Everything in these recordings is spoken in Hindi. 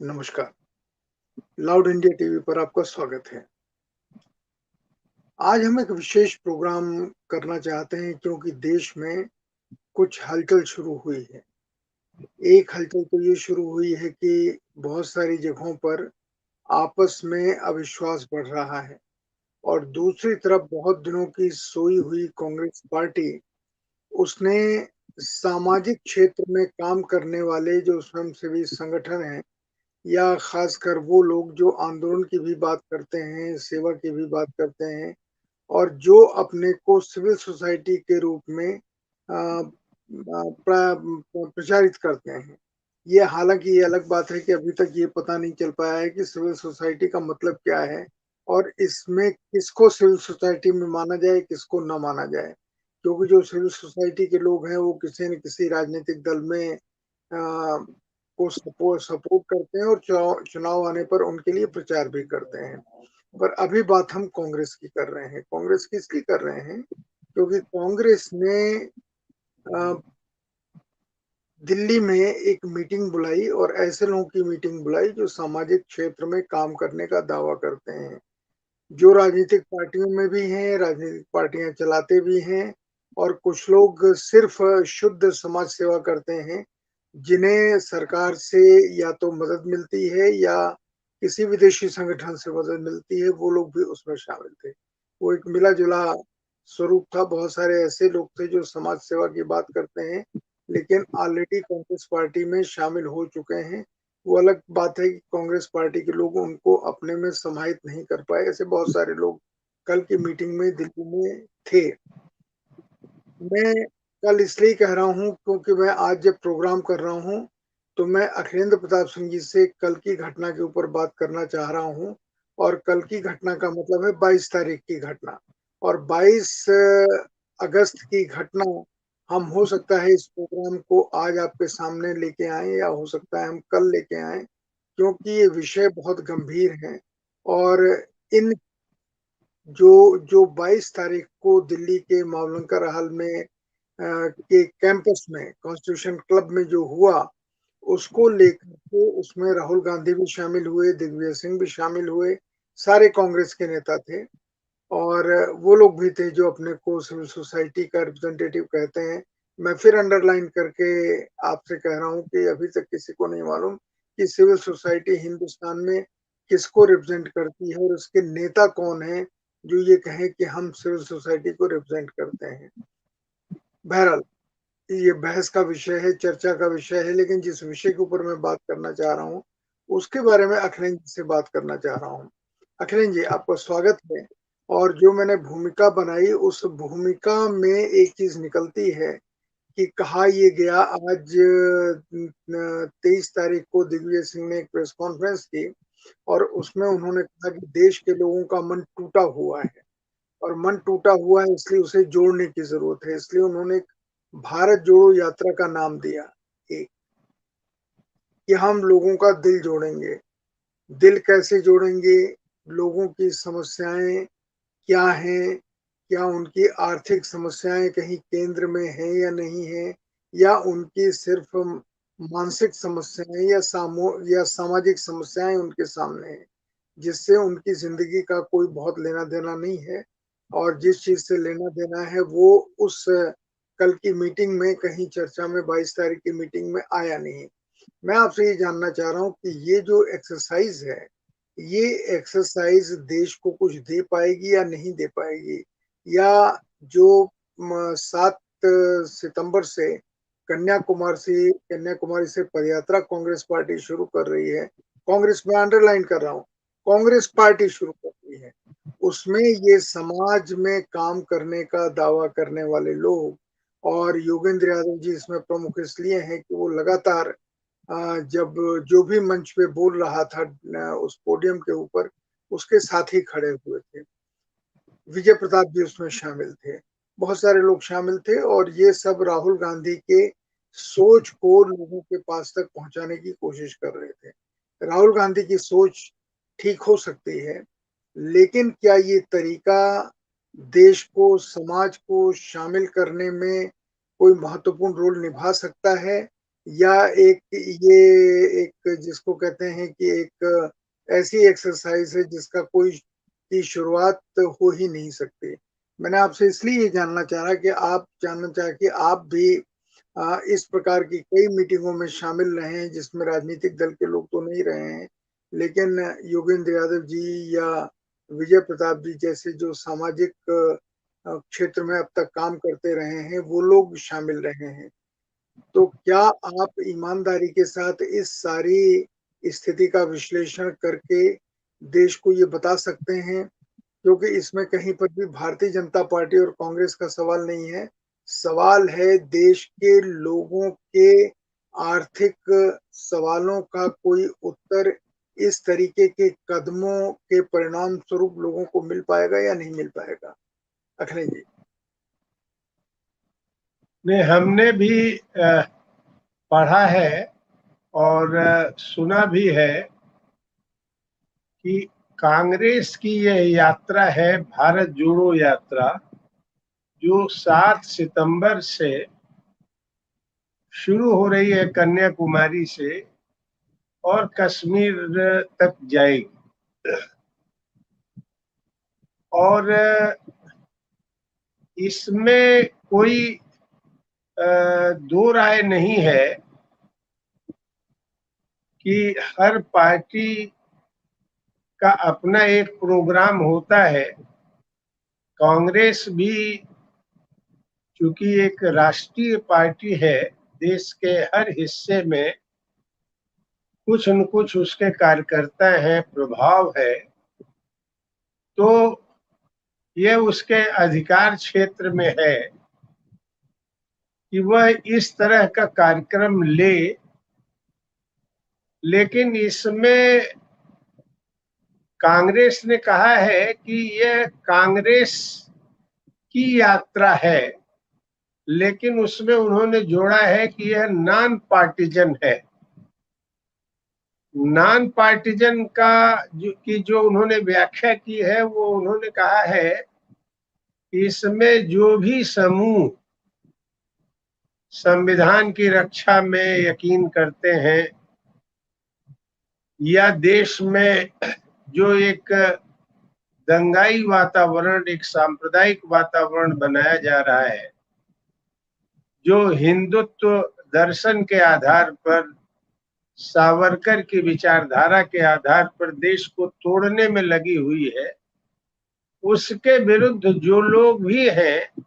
नमस्कार। लाउड इंडिया टीवी पर आपका स्वागत है। आज हम एक विशेष प्रोग्राम करना चाहते हैं क्योंकि देश में कुछ हलचल शुरू हुई है। एक हलचल तो ये शुरू हुई है कि बहुत सारी जगहों पर आपस में अविश्वास बढ़ रहा है और दूसरी तरफ बहुत दिनों की सोई हुई कांग्रेस पार्टी, उसने सामाजिक क्षेत्र में काम करने वाले जो स्वयंसेवी संगठन हैं या खासकर वो लोग जो आंदोलन की भी बात करते हैं, सेवा की भी बात करते हैं और जो अपने को सिविल सोसाइटी के रूप में प्रचारित करते हैं। ये हालांकि ये अलग बात है कि अभी तक ये पता नहीं चल पाया है कि सिविल सोसाइटी का मतलब क्या है और इसमें किसको सिविल सोसाइटी में माना जाए, किसको ना माना जाए। क्योंकि जो सिविल सोसाइटी के लोग हैं वो किसी न किसी राजनीतिक दल में को सपोर्ट करते हैं और चुनाव आने पर उनके लिए प्रचार भी करते हैं। पर अभी बात हम कांग्रेस की कर रहे हैं। कांग्रेस की इसलिए कर रहे हैं क्योंकि कांग्रेस ने दिल्ली में एक मीटिंग बुलाई और ऐसे लोगों की मीटिंग बुलाई जो सामाजिक क्षेत्र में काम करने का दावा करते हैं, जो राजनीतिक पार्टियों में भी हैं, राजनीतिक पार्टियां चलाते भी हैं और कुछ लोग सिर्फ शुद्ध समाज सेवा करते हैं, जिन्हें सरकार से या तो मदद मिलती है या किसी विदेशी संगठन से मदद मिलती है, वो लोग भी उसमें शामिल थे। वो एक मिला-जुला स्वरूप था। बहुत सारे ऐसे लोग थे जो समाज सेवा की बात करते हैं, लेकिन ऑलरेडी कांग्रेस पार्टी में शामिल हो चुके हैं। वो अलग बात है कि कांग्रेस पार्टी के लोग उनको अपने में समाहित नहीं कर पाए। ऐसे बहुत सारे लोग कल की मीटिंग में दिल्ली में थे। मैं कल इसलिए कह रहा हूँ क्योंकि मैं आज जब प्रोग्राम कर रहा हूँ, तो मैं अखिलेंद्र प्रताप सिंह जी से कल की घटना के ऊपर बात करना चाह रहा हूँ और कल की घटना का मतलब है 22 तारीख की घटना और 22 अगस्त की घटना हम हो सकता है इस प्रोग्राम को आज आपके सामने लेके आए या हो सकता है हम कल लेके आए, क्योंकि ये विषय बहुत गंभीर है और इन जो जो 22 तारीख को दिल्ली के मावलंकर हॉल में के कैंपस में कॉन्स्टिट्यूशन क्लब में जो हुआ, उसको लेकर के उसमें राहुल गांधी भी शामिल हुए, दिग्विजय सिंह भी शामिल हुए, सारे कांग्रेस के नेता थे और वो लोग भी थे जो अपने को सिविल सोसाइटी का रिप्रेजेंटेटिव कहते हैं। मैं फिर अंडरलाइन करके आपसे कह रहा हूँ कि अभी तक किसी को नहीं मालूम कि सिविल सोसाइटी हिंदुस्तान में किसको रिप्रेजेंट करती है और उसके नेता कौन है जो ये कहें कि हम सिविल सोसाइटी को रिप्रेजेंट करते हैं। बहरहाल ये बहस का विषय है, चर्चा का विषय है, लेकिन जिस विषय के ऊपर मैं बात करना चाह रहा हूँ, उसके बारे में अखिलेश जी से बात करना चाह रहा हूँ। अखिलेश जी, आपका स्वागत है और जो मैंने भूमिका बनाई, उस भूमिका में एक चीज निकलती है कि कहा ये गया आज 23 तारीख को दिग्विजय सिंह ने एक प्रेस कॉन्फ्रेंस की और उसमें उन्होंने कहा कि देश के लोगों का मन टूटा हुआ है और मन टूटा हुआ है इसलिए उसे जोड़ने की जरूरत है, इसलिए उन्होंने भारत जोड़ो यात्रा का नाम दिया एक, कि हम लोगों का दिल जोड़ेंगे। दिल कैसे जोड़ेंगे? लोगों की समस्याएं क्या हैं? क्या उनकी आर्थिक समस्याएं कहीं केंद्र में हैं या नहीं है, या उनकी सिर्फ मानसिक समस्याएं या सामाजिक समस्याएं उनके सामने हैं, जिससे उनकी जिंदगी का कोई बहुत लेना देना नहीं है और जिस चीज से लेना देना है वो उस कल की मीटिंग में कहीं चर्चा में 22 तारीख की मीटिंग में आया नहीं। मैं आपसे ये जानना चाह रहा हूँ कि ये जो एक्सरसाइज है, ये एक्सरसाइज देश को कुछ दे पाएगी या नहीं दे पाएगी, या जो 7 सितंबर से कन्याकुमारी से पदयात्रा कांग्रेस पार्टी शुरू कर रही है, कांग्रेस में अंडरलाइन कर रहा हूँ, कांग्रेस पार्टी शुरू कर रही है, उसमें ये समाज में काम करने का दावा करने वाले लोग और योगेंद्र यादव जी इसमें प्रमुख इसलिए हैं कि वो लगातार जब जो भी मंच पे बोल रहा था उस पोडियम के ऊपर, उसके साथ ही खड़े हुए थे। विजय प्रताप जी उसमें शामिल थे, बहुत सारे लोग शामिल थे और ये सब राहुल गांधी के सोच को लोगों के पास तक पहुंचाने की कोशिश कर रहे थे। राहुल गांधी की सोच ठीक हो सकती है, लेकिन क्या ये तरीका देश को, समाज को शामिल करने में कोई महत्वपूर्ण रोल निभा सकता है? या एक ये एक जिसको कहते हैं कि एक ऐसी एक्सरसाइज है जिसका कोई की शुरुआत हो ही नहीं सकती। मैंने आपसे इसलिए ये जानना चाहा कि आप जानना चाहा कि आप भी इस प्रकार की कई मीटिंगों में शामिल रहे हैं जिसमें राजनीतिक दल के लोग तो नहीं रहे हैं, लेकिन योगेंद्र यादव जी या विजय प्रताप जी जैसे जो सामाजिक क्षेत्र में अब तक काम करते रहे हैं, वो लोग शामिल रहे हैं। तो क्या आप ईमानदारी के साथ इस सारी स्थिति का विश्लेषण करके देश को ये बता सकते हैं, क्योंकि इसमें कहीं पर भी भारतीय जनता पार्टी और कांग्रेस का सवाल नहीं है, सवाल है देश के लोगों के आर्थिक सवालों का कोई उत्तर इस तरीके के कदमों के परिणाम स्वरूप लोगों को मिल पाएगा या नहीं मिल पाएगा? अखिलेश जी। नहीं, हमने भी पढ़ा है और सुना भी है कि कांग्रेस की यह यात्रा है, भारत जोड़ो यात्रा, जो 7 सितंबर से शुरू हो रही है कन्याकुमारी से और कश्मीर तक जाएगी। और इसमें कोई दो राय नहीं है कि हर पार्टी का अपना एक प्रोग्राम होता है। कांग्रेस भी चूंकि एक राष्ट्रीय पार्टी है, देश के हर हिस्से में कुछ न कुछ उसके कार्यकर्ता हैं, प्रभाव है, तो यह उसके अधिकार क्षेत्र में है कि वह इस तरह का कार्यक्रम ले। लेकिन इसमें कांग्रेस ने कहा है कि यह कांग्रेस की यात्रा है, लेकिन उसमें उन्होंने जोड़ा है कि यह नॉन पार्टीजन है। नॉन पार्टीजन जो उन्होंने व्याख्या की है, वो उन्होंने कहा है कि इसमें जो भी समूह संविधान की रक्षा में यकीन करते हैं या देश में जो एक दंगाई वातावरण, एक सांप्रदायिक वातावरण बनाया जा रहा है, जो हिंदुत्व दर्शन के आधार पर, सावरकर की विचारधारा के आधार पर देश को तोड़ने में लगी हुई है, उसके विरुद्ध जो लोग भी हैं,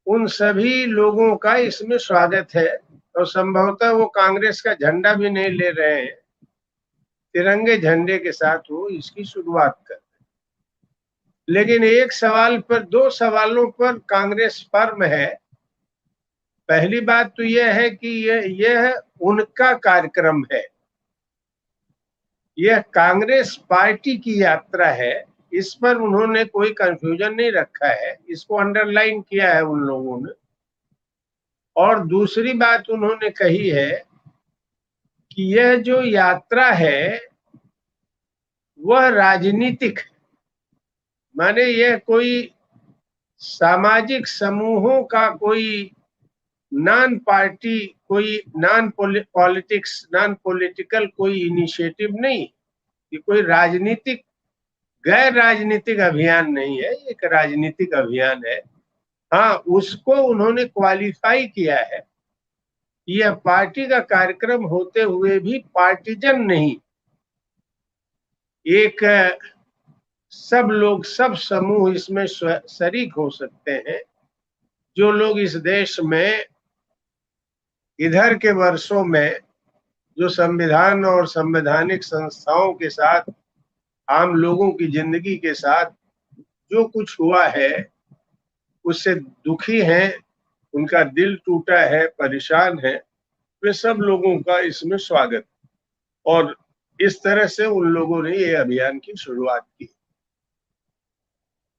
उन सभी लोगों का इसमें स्वागत है। और संभवतः वो कांग्रेस का झंडा भी नहीं ले रहे हैं, तिरंगे झंडे के साथ वो इसकी शुरुआत कर। लेकिन एक सवाल पर, दो सवालों पर कांग्रेस फर्म है। पहली बात तो यह है कि यह उनका कार्यक्रम है, यह कांग्रेस पार्टी की यात्रा है। इस पर उन्होंने कोई कंफ्यूजन नहीं रखा है, इसको अंडरलाइन किया है उन लोगों ने। और दूसरी बात उन्होंने कही है कि यह जो यात्रा है वह राजनीतिक, माने यह कोई सामाजिक समूहों का कोई नॉन पार्टी, कोई नॉन पॉलिटिक्स, नॉन पॉलिटिकल कोई इनिशिएटिव नहीं, ये कोई राजनीतिक, गैर राजनीतिक अभियान नहीं है, एक राजनीतिक अभियान है। हाँ, उसको उन्होंने क्वालिफाई किया है, यह पार्टी का कार्यक्रम होते हुए भी पार्टीजन नहीं, एक सब लोग, सब समूह इसमें शरीक हो सकते हैं। जो लोग इस देश में इधर के वर्षों में जो संविधान और संवैधानिक संस्थाओं के साथ, आम लोगों की जिंदगी के साथ जो कुछ हुआ है उससे दुखी हैं, उनका दिल टूटा है, परेशान है, वे सब लोगों का इसमें स्वागत। और इस तरह से उन लोगों ने ये अभियान की शुरुआत की।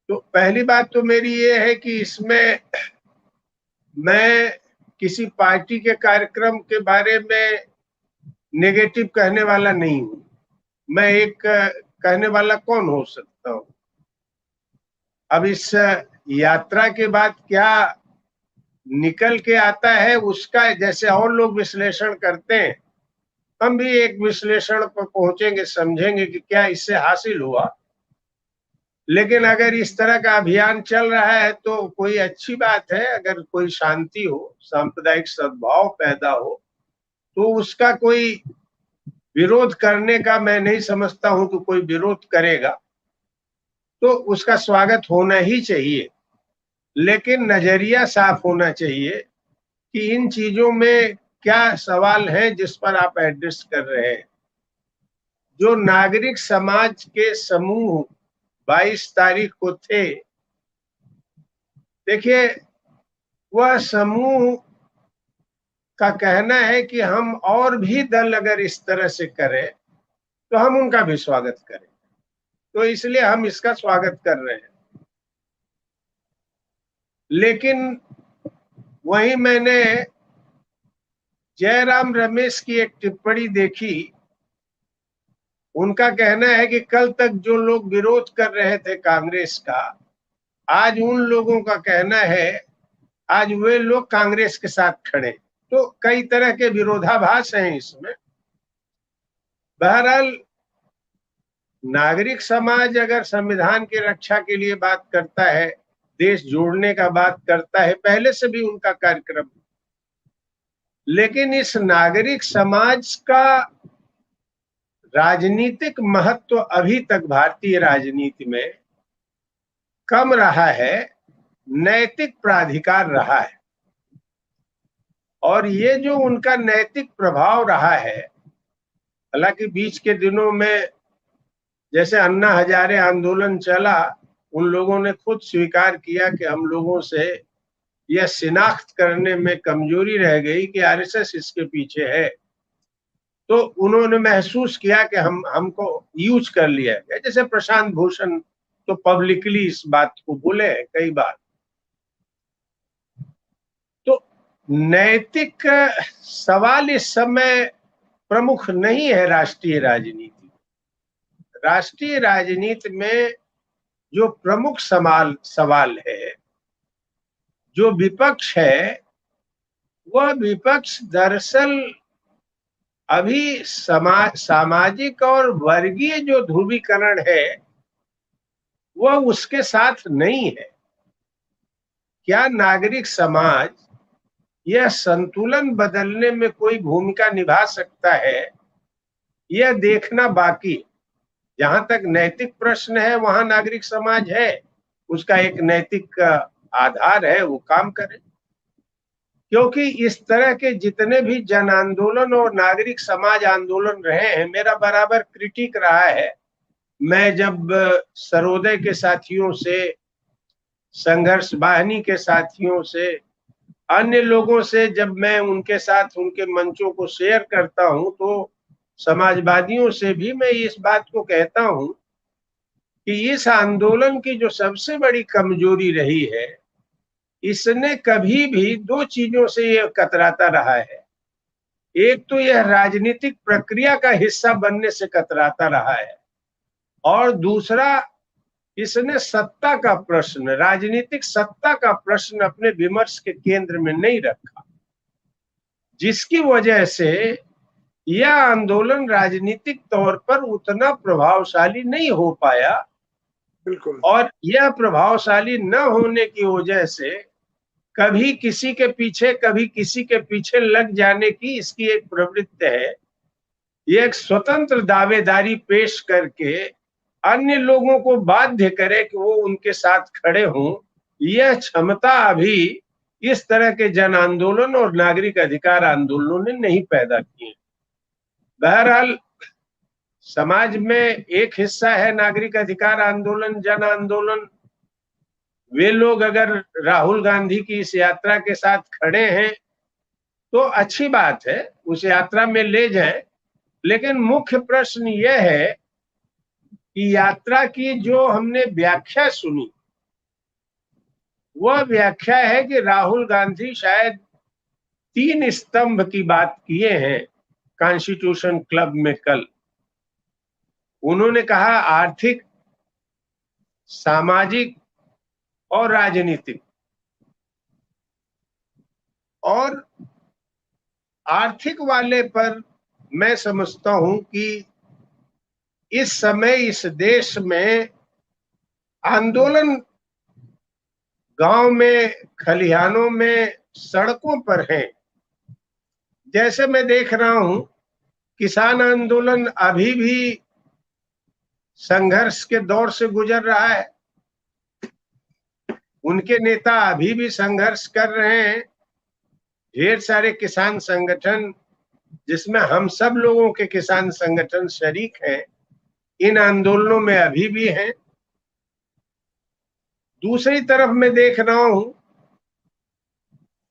तो पहली बात तो मेरी ये है कि इसमें मैं किसी पार्टी के कार्यक्रम के बारे में नेगेटिव कहने वाला नहीं हूं। मैं एक कहने वाला कौन हो सकता हूं? अब इस यात्रा के बाद क्या निकल के आता है उसका जैसे और लोग विश्लेषण करते हैं, हम भी एक विश्लेषण पर पहुंचेंगे, समझेंगे कि क्या इससे हासिल हुआ। लेकिन अगर इस तरह का अभियान चल रहा है तो कोई अच्छी बात है। अगर कोई शांति हो, सांप्रदायिक सद्भाव पैदा हो, तो उसका कोई विरोध करने का मैं नहीं समझता हूं कि कोई विरोध करेगा, तो उसका स्वागत होना ही चाहिए। लेकिन नजरिया साफ होना चाहिए कि इन चीजों में क्या सवाल है जिस पर आप एड्रेस कर रहे हैं। जो नागरिक समाज के समूह 22 तारीख को थे, देखिए वह समूह का कहना है कि हम और भी दल अगर इस तरह से करें तो हम उनका भी स्वागत करें, तो इसलिए हम इसका स्वागत कर रहे हैं। लेकिन वही मैंने जयराम रमेश की एक टिप्पणी देखी। उनका कहना है कि कल तक जो लोग विरोध कर रहे थे कांग्रेस का, आज उन लोगों का कहना है आज वे लोग कांग्रेस के साथ खड़े। तो कई तरह के विरोधाभास हैं इसमें। बहरहाल नागरिक समाज अगर संविधान की रक्षा के लिए बात करता है, देश जोड़ने का बात करता है, पहले से भी उनका कार्यक्रम, लेकिन इस नागरिक समाज का राजनीतिक महत्व अभी तक भारतीय राजनीति में कम रहा है, नैतिक प्राधिकार रहा है। और ये जो उनका नैतिक प्रभाव रहा है, हालांकि बीच के दिनों में जैसे अन्ना हजारे आंदोलन चला, उन लोगों ने खुद स्वीकार किया कि हम लोगों से यह शिनाख्त करने में कमजोरी रह गई कि आरएसएस इसके पीछे है। तो उन्होंने महसूस किया कि हमको यूज कर लिया गया। जैसे प्रशांत भूषण तो पब्लिकली इस बात को बोले हैं कई बार। तो नैतिक सवाल इस समय प्रमुख नहीं है राष्ट्रीय राजनीति। राष्ट्रीय राजनीति में जो प्रमुख सवाल है, जो विपक्ष है, वह विपक्ष दरअसल अभी सामाजिक और वर्गीय जो ध्रुवीकरण है वह उसके साथ नहीं है। क्या नागरिक समाज यह संतुलन बदलने में कोई भूमिका निभा सकता है, यह देखना बाकी। जहां तक नैतिक प्रश्न है वहां नागरिक समाज है, उसका एक नैतिक आधार है, वो काम करे। क्योंकि इस तरह के जितने भी जन आंदोलन और नागरिक समाज आंदोलन रहे हैं, मेरा बराबर क्रिटिक रहा है। मैं जब सर्वोदय के साथियों से, संघर्ष वाहिनी के साथियों से, अन्य लोगों से जब मैं उनके साथ उनके मंचों को शेयर करता हूं, तो समाजवादियों से भी मैं इस बात को कहता हूं कि इस आंदोलन की जो सबसे बड़ी कमजोरी रही है, इसने कभी भी दो चीजों से ये कतराता रहा है। एक तो यह राजनीतिक प्रक्रिया का हिस्सा बनने से कतराता रहा है, और दूसरा इसने सत्ता का प्रश्न, राजनीतिक सत्ता का प्रश्न अपने विमर्श के केंद्र में नहीं रखा, जिसकी वजह से यह आंदोलन राजनीतिक तौर पर उतना प्रभावशाली नहीं हो पाया। बिल्कुल। और यह प्रभावशाली न होने की वजह से कभी किसी के पीछे कभी किसी के पीछे लग जाने की इसकी एक प्रवृत्ति है। ये एक स्वतंत्र दावेदारी पेश करके अन्य लोगों को बाध्य करे कि वो उनके साथ खड़े हों, यह क्षमता अभी इस तरह के जन आंदोलन और नागरिक अधिकार आंदोलनों ने नहीं पैदा की। बहरहाल समाज में एक हिस्सा है नागरिक अधिकार आंदोलन, जन आंदोलन। वे लोग अगर राहुल गांधी की इस यात्रा के साथ खड़े हैं तो अच्छी बात है, उस यात्रा में ले जाएं। लेकिन मुख्य प्रश्न यह है कि यात्रा की जो हमने व्याख्या सुनी, वह व्याख्या है कि राहुल गांधी शायद 3 स्तंभ की बात किए हैं कॉन्स्टिट्यूशन क्लब में कल। उन्होंने कहा आर्थिक, सामाजिक और राजनीतिक। और आर्थिक वाले पर मैं समझता हूं कि इस समय इस देश में आंदोलन गांव में, खलिहानों में, सड़कों पर है। जैसे मैं देख रहा हूं, किसान आंदोलन अभी भी संघर्ष के दौर से गुजर रहा है। उनके नेता अभी भी संघर्ष कर रहे हैं। ढेर सारे किसान संगठन, जिसमें हम सब लोगों के किसान संगठन शरीक हैं, इन आंदोलनों में अभी भी हैं। दूसरी तरफ मैं देख रहा हूं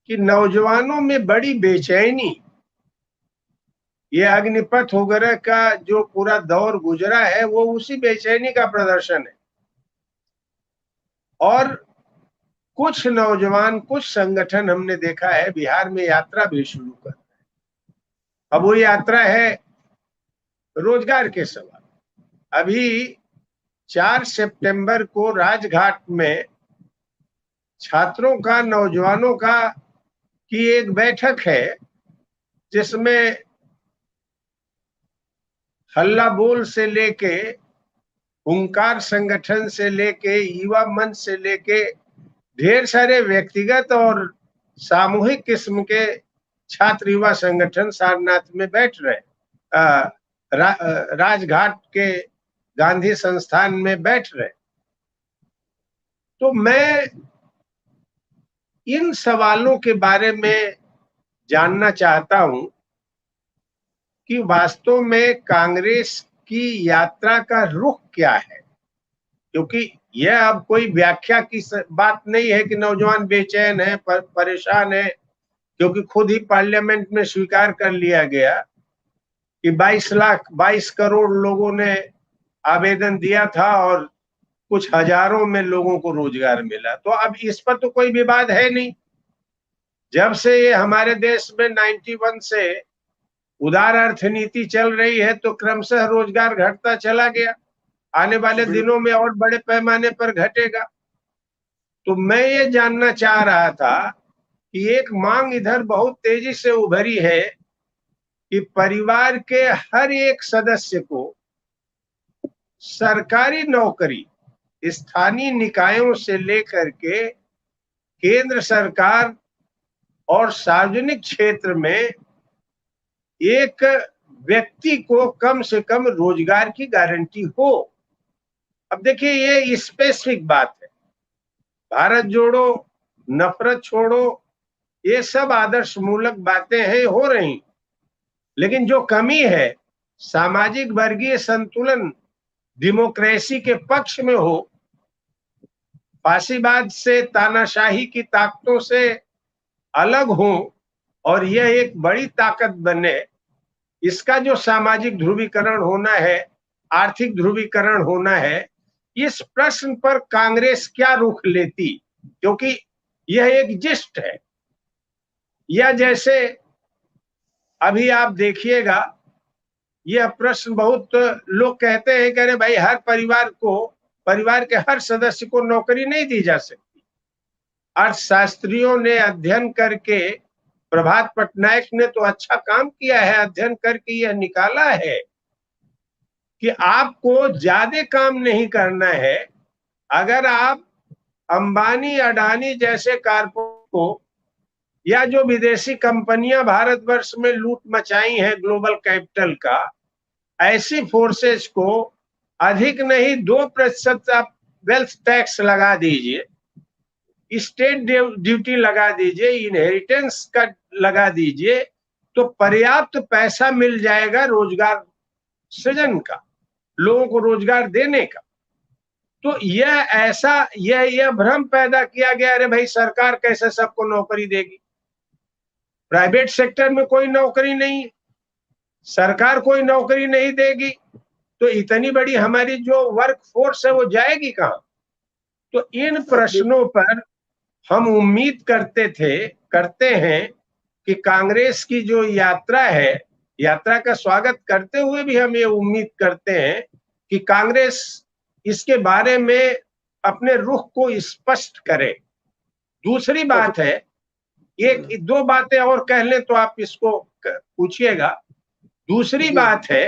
कि नौजवानों में बड़ी बेचैनी, ये अग्निपथ वगैरह का जो पूरा दौर गुजरा है वो उसी बेचैनी का प्रदर्शन है। और कुछ नौजवान, कुछ संगठन हमने देखा है बिहार में यात्रा भी शुरू कर रहे हैं। अब वो यात्रा है रोजगार के सवाल। अभी 4 सितंबर को राजघाट में छात्रों का, नौजवानों का की एक बैठक है, जिसमें हल्ला बोल से लेके, हुंकार संगठन से लेके, युवा मंच से लेके ढेर सारे व्यक्तिगत और सामूहिक किस्म के छात्र युवा संगठन सारनाथ में बैठ रहे, राजघाट के गांधी संस्थान में बैठ रहे। तो मैं इन सवालों के बारे में जानना चाहता हूं कि वास्तव में कांग्रेस की यात्रा का रुख क्या है, क्योंकि यह अब कोई व्याख्या की बात नहीं है कि नौजवान बेचैन है, परेशान है, क्योंकि खुद ही पार्लियामेंट में स्वीकार कर लिया गया कि 22 करोड़ लोगों ने आवेदन दिया था और कुछ हजारों में लोगों को रोजगार मिला। तो अब इस पर तो कोई विवाद है नहीं। जब से ये हमारे देश में 91 से उदार अर्थनीति चल रही है तो क्रमशः रोजगार घटता चला गया। आने वाले दिनों में और बड़े पैमाने पर घटेगा। तो मैं ये जानना चाह रहा था कि एक मांग इधर बहुत तेजी से उभरी है कि परिवार के हर एक सदस्य को सरकारी नौकरी, स्थानीय निकायों से लेकर के केंद्र सरकार और सार्वजनिक क्षेत्र में एक व्यक्ति को कम से कम रोजगार की गारंटी हो। अब देखिए, ये स्पेसिफिक बात है। भारत जोड़ो, नफरत छोड़ो, ये सब आदर्श मूलक बातें हैं, हो रही, लेकिन जो कमी है सामाजिक वर्गीय संतुलन डेमोक्रेसी के पक्ष में हो, फांसीवाद से, तानाशाही की ताकतों से अलग हो और यह एक बड़ी ताकत बने, इसका जो सामाजिक ध्रुवीकरण होना है, आर्थिक ध्रुवीकरण होना है, इस प्रश्न पर कांग्रेस क्या रुख लेती, क्योंकि यह एक जिस्ट है। या जैसे अभी आप देखिएगा, यह प्रश्न बहुत लोग कहते हैं कि अरे भाई, हर परिवार के हर सदस्य को नौकरी नहीं दी जा सकती। अर्थशास्त्रियों ने अध्ययन करके, प्रभात पटनायक ने तो अच्छा काम किया है, अध्ययन करके यह निकाला है कि आपको ज्यादा काम नहीं करना है। अगर आप अंबानी, अडानी जैसे कारपोरेट को, या जो विदेशी कंपनियां भारतवर्ष में लूट मचाई हैं ग्लोबल कैपिटल का, ऐसी फोर्सेस को अधिक नहीं 2% आप वेल्थ टैक्स लगा दीजिए, स्टेट ड्यूटी लगा दीजिए, इनहेरिटेंस का लगा दीजिए, तो पर्याप्त पैसा मिल जाएगा रोजगार सृजन का, लोगों को रोजगार देने का। तो यह भ्रम पैदा किया गया, अरे भाई सरकार कैसे सबको नौकरी देगी। प्राइवेट सेक्टर में कोई नौकरी नहीं, सरकार कोई नौकरी नहीं देगी, तो इतनी बड़ी हमारी जो वर्क फोर्स है वो जाएगी कहां। तो इन प्रश्नों पर हम उम्मीद करते हैं कि कांग्रेस की जो यात्रा है, यात्रा का स्वागत करते हुए भी हम ये उम्मीद करते हैं कि कांग्रेस इसके बारे में अपने रुख को स्पष्ट करे। दूसरी बात है एक दो बातें और कह लें तो आप इसको पूछिएगा। दूसरी बात है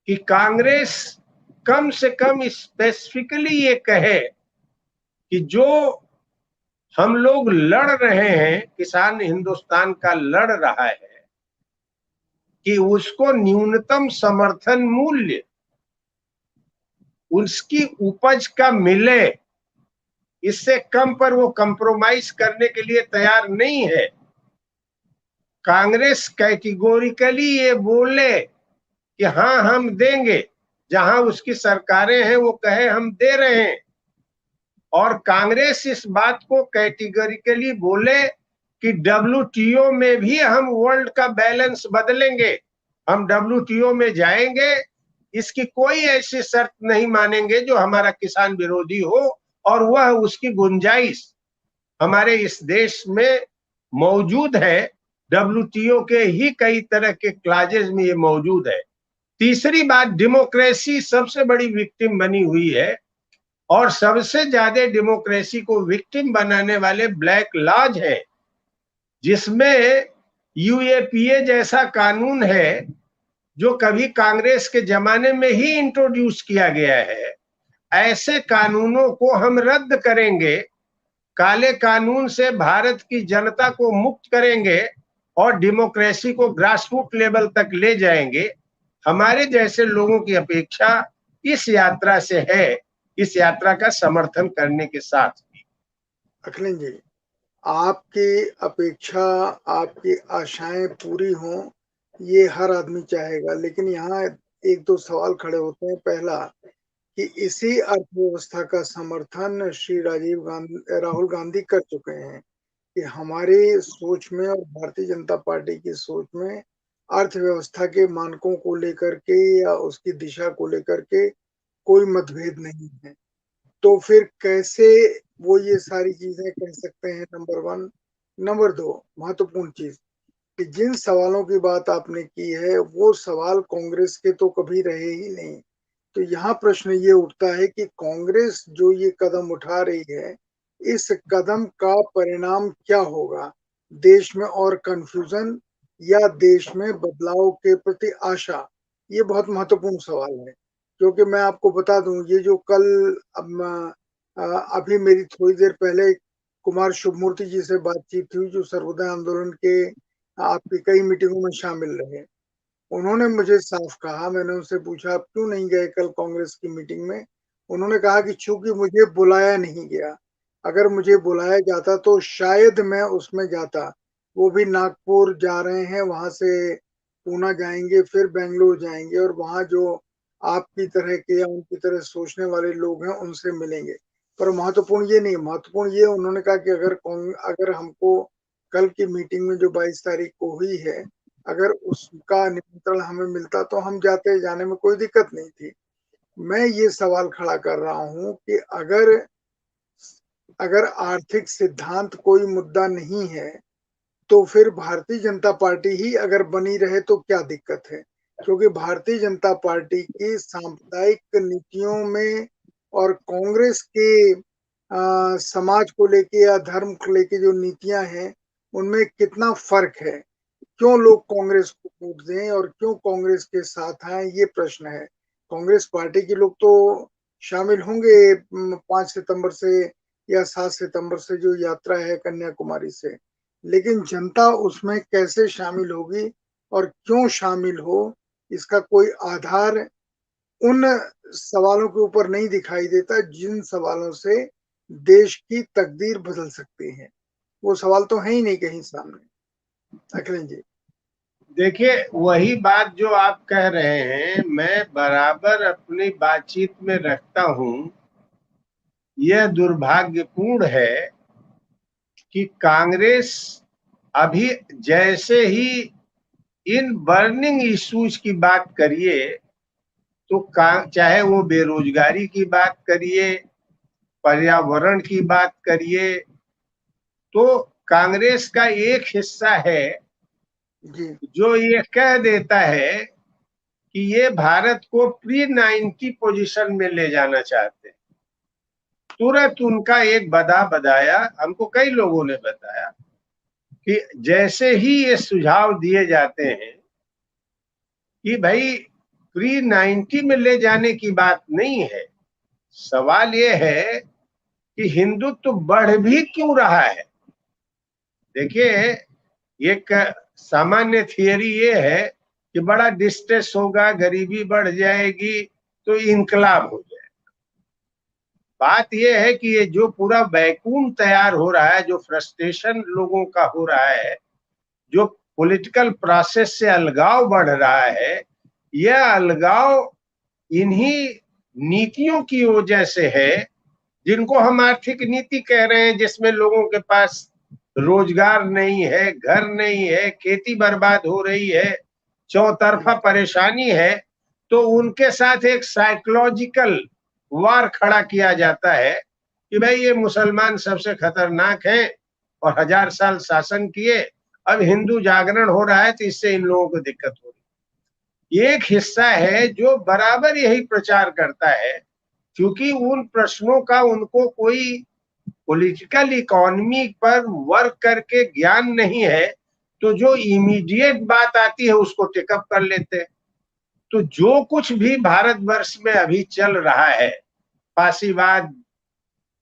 कि कांग्रेस कम से कम स्पेसिफिकली ये कहे कि जो हम लोग लड़ रहे हैं, किसान हिंदुस्तान का लड़ रहा है, कि उसको न्यूनतम समर्थन मूल्य उसकी उपज का मिले, इससे कम पर वो कंप्रोमाइज करने के लिए तैयार नहीं है। कांग्रेस कैटेगोरिकली ये बोले कि हाँ हम देंगे, जहां उसकी सरकारें हैं वो कहे हम दे रहे हैं, और कांग्रेस इस बात को कैटेगोरिकली बोले कि डब्ल्यूटीओ में भी हम वर्ल्ड का बैलेंस बदलेंगे, हम डब्ल्यूटीओ में जाएंगे, इसकी कोई ऐसी शर्त नहीं मानेंगे जो हमारा किसान विरोधी हो, और वह उसकी गुंजाइश हमारे इस देश में मौजूद है। डब्ल्यूटीओ के ही कई तरह के क्लाजेज में ये मौजूद है। तीसरी बात, डेमोक्रेसी सबसे बड़ी विक्टिम बनी हुई है, और सबसे ज्यादा डेमोक्रेसी को विक्टिम बनाने वाले ब्लैक लॉज है, जिसमें यूएपीए जैसा कानून है जो कभी कांग्रेस के जमाने में ही इंट्रोड्यूस किया गया है। ऐसे कानूनों को हम रद्द करेंगे, काले कानून से भारत की जनता को मुक्त करेंगे और डेमोक्रेसी को ग्रासरूट लेवल तक ले जाएंगे। हमारे जैसे लोगों की अपेक्षा इस यात्रा से है, इस यात्रा का समर्थन करने के साथ। अखिलेश जी, आपकी अपेक्षा, आपकी आशाएं पूरी हों, ये हर आदमी चाहेगा, लेकिन यहाँ एक दो सवाल खड़े होते हैं। पहला, कि इसी अर्थव्यवस्था का समर्थन श्री राहुल गांधी कर चुके हैं कि हमारी सोच में और भारतीय जनता पार्टी की सोच में अर्थव्यवस्था के मानकों को लेकर के या उसकी दिशा को लेकर के कोई मतभेद नहीं है। तो फिर कैसे वो ये सारी चीजें कह सकते हैं? Number one. नंबर दो, महत्वपूर्ण चीज, कि जिन सवालों की बात आपने की है वो सवाल कांग्रेस के तो कभी रहे ही नहीं। तो यहाँ प्रश्न ये उठता है कि कांग्रेस जो ये कदम उठा रही है, इस कदम का परिणाम क्या होगा? देश में और कंफ्यूजन या देश में बदलाव के प्रति आशा? ये बहुत महत्वपूर्ण सवाल है, क्योंकि मैं आपको बता दूं, ये जो कल अभी मेरी थोड़ी देर पहले कुमार शुभमूर्ति जी से बातचीत हुई, जो सर्वोदय आंदोलन के आपकी कई मीटिंगों में शामिल रहे। उन्होंने मुझे साफ कहा, मैंने उनसे पूछा आप क्यों नहीं गए कल कांग्रेस की मीटिंग में? उन्होंने कहा कि चूंकि मुझे बुलाया नहीं गया, अगर मुझे बुलाया जाता तो शायद मैं उसमें जाता। वो भी नागपुर जा रहे हैं, वहां से पूना जाएंगे, फिर बेंगलुरु जाएंगे, और वहां जो आपकी तरह के या उनकी तरह सोचने वाले लोग हैं उनसे मिलेंगे। पर महत्वपूर्ण ये नहीं, महत्वपूर्ण ये उन्होंने कहा कि अगर हमको कल की मीटिंग में जो 22 तारीख को हुई है, अगर उसका निमंत्रण हमें मिलता तो हम जाते, जाने में कोई दिक्कत नहीं थी। मैं ये सवाल खड़ा कर रहा हूं कि अगर अगर आर्थिक सिद्धांत कोई मुद्दा नहीं है, तो फिर भारतीय जनता पार्टी ही अगर बनी रहे तो क्या दिक्कत है? क्योंकि भारतीय जनता पार्टी की सांप्रदायिक नीतियों में और कांग्रेस के समाज को लेके या धर्म को लेके जो नीतियां हैं, उनमें कितना फर्क है? क्यों लोग कांग्रेस को वोट दें और क्यों कांग्रेस के साथ आए, ये प्रश्न है। कांग्रेस पार्टी के लोग तो शामिल होंगे 5 सितंबर से या 7 सितंबर से जो यात्रा है कन्याकुमारी से, लेकिन जनता उसमें कैसे शामिल होगी और क्यों शामिल हो, इसका कोई आधार उन सवालों के ऊपर नहीं दिखाई देता जिन सवालों से देश की तकदीर बदल सकती है। वो सवाल तो है ही नहीं कहीं सामने। अखिलेश जी, देखिए, वही बात जो आप कह रहे हैं मैं बराबर अपनी बातचीत में रखता हूं। यह दुर्भाग्यपूर्ण है कि कांग्रेस अभी जैसे ही इन बर्निंग इश्यूज की बात करिए, तो चाहे वो बेरोजगारी की बात करिए, पर्यावरण की बात करिए, तो कांग्रेस का एक हिस्सा है जी, जो ये कह देता है कि ये भारत को प्री 90 पोजीशन में ले जाना चाहते हैं। तुरंत उनका एक बदा बदाया, हमको कई लोगों ने बताया कि जैसे ही ये सुझाव दिए जाते हैं कि भाई प्री 90 में ले जाने की बात नहीं है, सवाल ये है कि हिंदुत्व बढ़ भी क्यों रहा है। देखिए, एक सामान्य थियरी ये है कि बड़ा डिस्ट्रेस होगा, गरीबी बढ़ जाएगी तो इनकलाब हो जाए। बात यह है कि ये जो पूरा वैक्यूम तैयार हो रहा है, जो फ्रस्ट्रेशन लोगों का हो रहा है, जो पॉलिटिकल प्रोसेस से अलगाव बढ़ रहा है, यह अलगाव इन्हीं नीतियों की वजह से है जिनको हम आर्थिक नीति कह रहे हैं, जिसमें लोगों के पास रोजगार नहीं है, घर नहीं है, खेती बर्बाद हो रही है, चौतरफा परेशानी है। तो उनके साथ एक साइकोलॉजिकल वार खड़ा किया जाता है कि भाई ये मुसलमान सबसे खतरनाक हैं और 1000 साल शासन किए, अब हिंदू जागरण हो रहा है तो इससे इन लोगों को दिक्कत हो रही है। एक हिस्सा है जो बराबर यही प्रचार करता है, क्योंकि उन प्रश्नों का उनको कोई पॉलिटिकल इकोनॉमी पर वर्क करके ज्ञान नहीं है, तो जो इमीडिएट बात आती है उसको टेकअप कर लेते हैं। तो जो कुछ भी भारतवर्ष में अभी चल रहा है, फासीवाद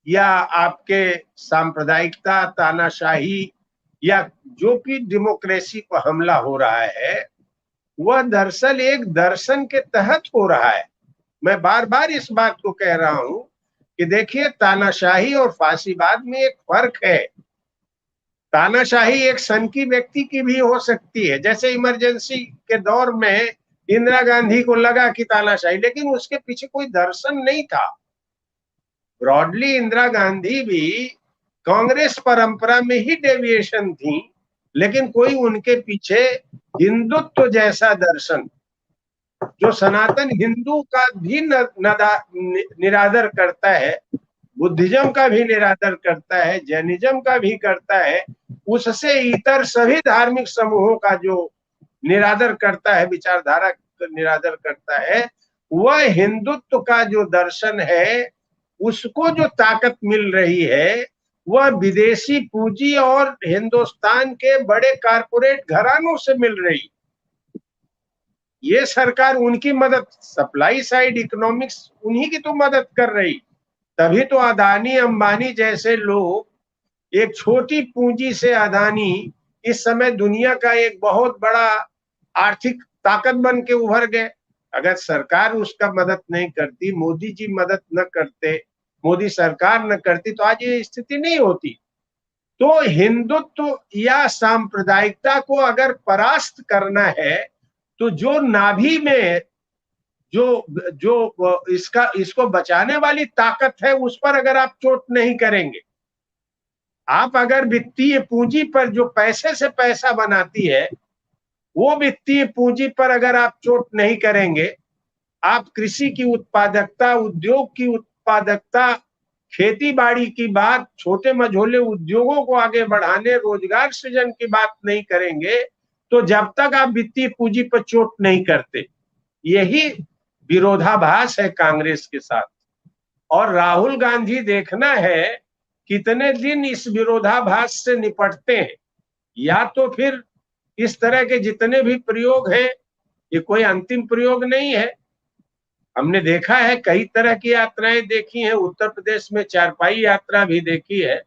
या आपके सांप्रदायिकता, तानाशाही, या जो भी डेमोक्रेसी पर हमला हो रहा है, वह दरअसल एक दर्शन के तहत हो रहा है। मैं बार बार इस बात को कह रहा हूं कि देखिए, तानाशाही और फासीवाद में एक फर्क है। तानाशाही एक सनकी व्यक्ति की भी हो सकती है, जैसे इमरजेंसी के दौर में इंदिरा गांधी को लगा कि तानाशाही, लेकिन उसके पीछे कोई दर्शन नहीं था। ब्रॉडली इंदिरा गांधी भी कांग्रेस परंपरा में ही डेविएशन थी, लेकिन कोई उनके पीछे हिंदुत्व जैसा दर्शन, जो सनातन हिंदू का भी निरादर करता है, बुद्धिज्म का भी निरादर करता है, जैनिज्म का भी करता है, उससे इतर सभी धार्मिक समूहों का जो निरादर करता है, विचारधारा का निरादर करता है, वह हिंदुत्व का जो दर्शन है उसको जो ताकत मिल रही है वह विदेशी पूंजी और हिंदुस्तान के बड़े कारपोरेट घरानों से मिल रही। ये सरकार उनकी मदद, सप्लाई साइड इकोनॉमिक्स उन्हीं की तो मदद कर रही। तभी तो अदानी अंबानी जैसे लोग एक छोटी पूंजी से अदानी इस समय दुनिया का एक बहुत बड़ा आर्थिक ताकत बन के उभर गए। अगर सरकार उसका मदद नहीं करती, मोदी जी मदद न करते, मोदी सरकार न करती, तो आज ये स्थिति नहीं होती। तो हिंदुत्व या सांप्रदायिकता को अगर परास्त करना है, तो जो नाभि में जो जो इसको बचाने वाली ताकत है, उस पर अगर आप चोट नहीं करेंगे, आप अगर वित्तीय पूंजी पर, जो पैसे से पैसा बनाती है, वो वित्तीय पूंजी पर अगर आप चोट नहीं करेंगे, आप कृषि की उत्पादकता, उद्योग की उत्पादकता, खेती बाड़ी की बात, छोटे मझोले उद्योगों को आगे बढ़ाने, रोजगार सृजन की बात नहीं करेंगे, तो जब तक आप वित्तीय पूंजी पर चोट नहीं करते, यही विरोधाभास है कांग्रेस के साथ। और राहुल गांधी देखना है कितने दिन इस विरोधाभास से निपटते हैं, या तो फिर इस तरह के जितने भी प्रयोग हैं, ये कोई अंतिम प्रयोग नहीं है। हमने देखा है, कई तरह की यात्राएं देखी हैं। उत्तर प्रदेश में चारपाई यात्रा भी देखी है,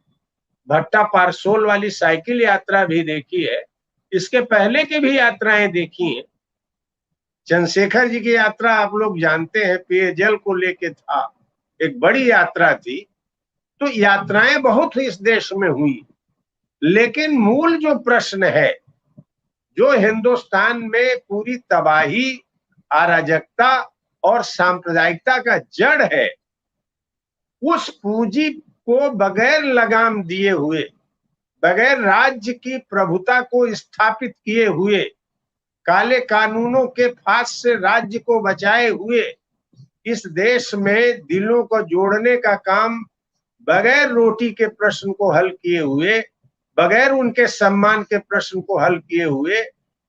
भट्टा पारसोल वाली साइकिल यात्रा भी देखी है, इसके पहले की भी यात्राएं देखी हैं। चंद्रशेखर जी की यात्रा आप लोग जानते हैं, पेयजल को लेके था, एक बड़ी यात्रा थी। तो यात्राएं बहुत इस देश में हुई, लेकिन मूल जो प्रश्न है, जो हिंदुस्तान में पूरी तबाही, अराजकता और सांप्रदायिकता का जड़ है, उस पूंजी को बगैर लगाम दिए हुए, बगैर राज्य की प्रभुता को स्थापित किए हुए, काले कानूनों के फांस से राज्य को बचाए हुए, इस देश में दिलों को जोड़ने का काम बगैर रोटी के प्रश्न को हल किए हुए, बगैर उनके सम्मान के प्रश्न को हल किए हुए,